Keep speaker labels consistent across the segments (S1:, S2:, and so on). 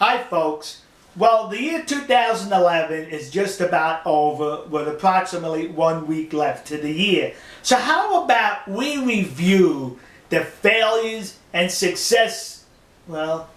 S1: Hi folks. Well, the year 2011 is just about over with approximately 1 week left to the year. So how about we review the failures and success? Well,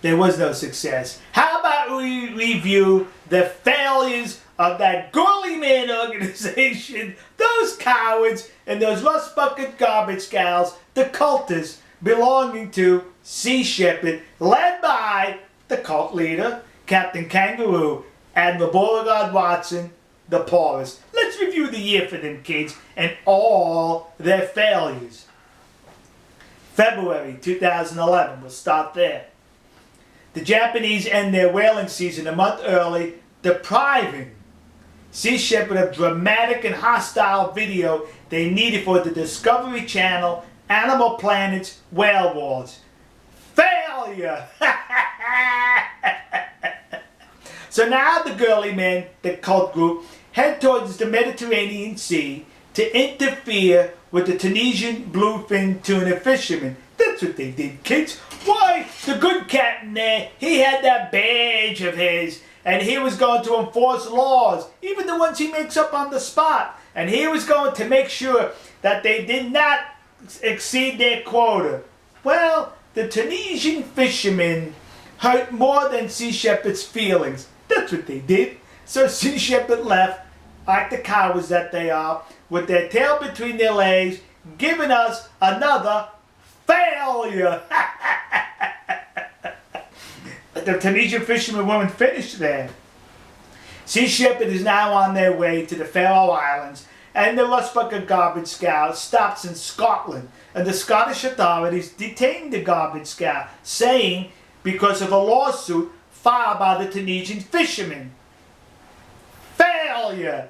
S1: there was no success. How about we review the failures of that girly man organization, those cowards and those rust bucket garbage gals, the cultists belonging to Sea Shepherd, led by the cult leader, Captain Kangaroo, Admiral Beauregard Watson, the poorest. Let's review the year for them kids and all their failures. February 2011, we'll start there. The Japanese end their whaling season a month early, depriving Sea Shepherd of dramatic and hostile video they needed for the Discovery Channel Animal Planet's Whale Wars. Failure! So now the girly men, the cult group, head towards the Mediterranean Sea to interfere with the Tunisian bluefin tuna fishermen. That's what they did, kids. Why, the good captain there, he had that badge of his, and he was going to enforce laws, even the ones he makes up on the spot. And he was going to make sure that they did not exceed their quota. Well, the Tunisian fishermen hurt more than Sea Shepherd's feelings. That's what they did. So Sea Shepherd left, like the cowards that they are, with their tail between their legs, giving us another failure. But the Tunisian fishermen weren't finished there. Sea Shepherd is now on their way to the Faroe Islands, and the rust bucket garbage scow stops in Scotland, and the Scottish authorities detain the garbage scow, saying because of a lawsuit filed by the Tunisian fishermen. Failure!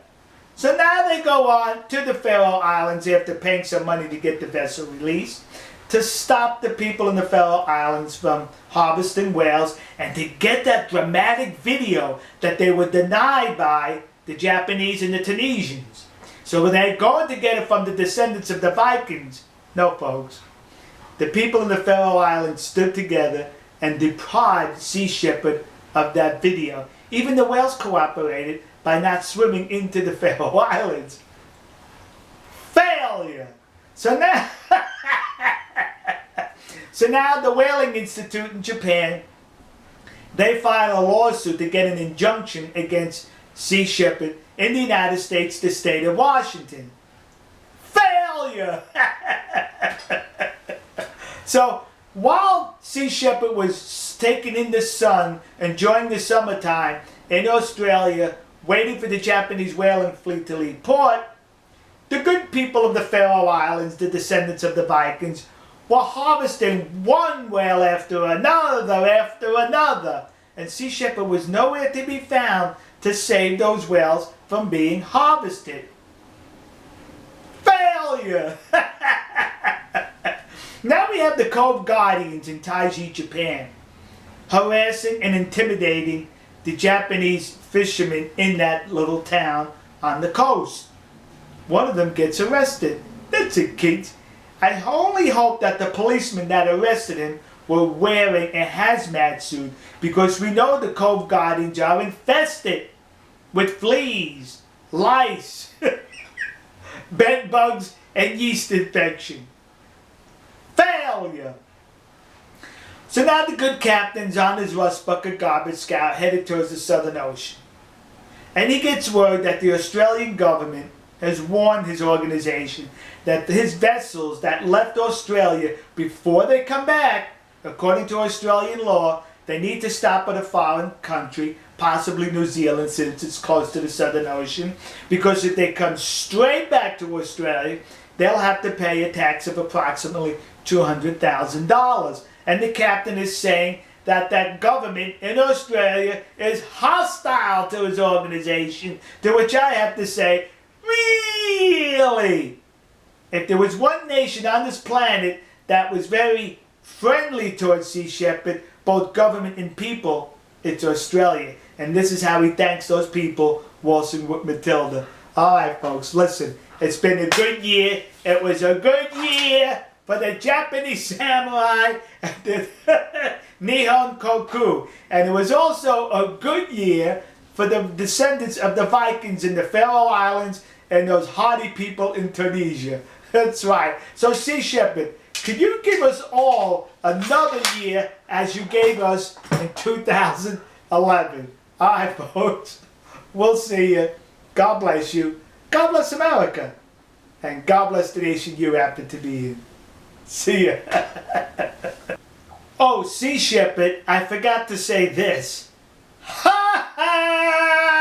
S1: So now they go on to the Faroe Islands after paying some money to get the vessel released, to stop the people in the Faroe Islands from harvesting whales, and to get that dramatic video that they were denied by the Japanese and the Tunisians. So they're going to get it from the descendants of the Vikings. No, folks. The people in the Faroe Islands stood together and deprived Sea Shepherd of that video. Even the whales cooperated by not swimming into the Faroe Islands. Failure! So now, the Whaling Institute in Japan, they filed a lawsuit to get an injunction against Sea Shepherd in the United States, the state of Washington. Failure! So, while Sea Shepherd was taken in the sun, enjoying the summertime in Australia, waiting for the Japanese whaling fleet to leave port, the good people of the Faroe Islands, the descendants of the Vikings, were harvesting one whale after another, and Sea Shepherd was nowhere to be found to save those whales from being harvested. Failure! Now we have the Cove Guardians in Taiji, Japan, harassing and intimidating the Japanese fishermen in that little town on the coast. One of them gets arrested. That's it, kids. I only hope that the policemen that arrested him were wearing a hazmat suit, because we know the Cove Guardians are infested with fleas, lice, bed bugs, and yeast infection. Failure! So now the good captain's on his rust bucket garbage scow headed towards the Southern Ocean. And he gets word that the Australian government has warned his organization that his vessels that left Australia, before they come back, according to Australian law, they need to stop at a foreign country, possibly New Zealand since it's close to the Southern Ocean, because if they come straight back to Australia, they'll have to pay a tax of approximately $200,000. And the captain is saying that that government in Australia is hostile to his organization, to which I have to say, really? If there was one nation on this planet that was very friendly towards Sea Shepherd, both government and people, it's Australia. And this is how he thanks those people waltzing with Matilda. Alright folks, listen, it's been a good year. It was a good year for the Japanese samurai, Nihon Koku. And it was also a good year for the descendants of the Vikings in the Faroe Islands and those hardy people in Tunisia. That's right. So, Sea Shepherd, could you give us all another year as you gave us in 2011? All right, folks. We'll see you. God bless you. God bless America. And God bless the nation you happen to be in. See ya. Oh, Sea Shepherd, I forgot to say this. Ha ha!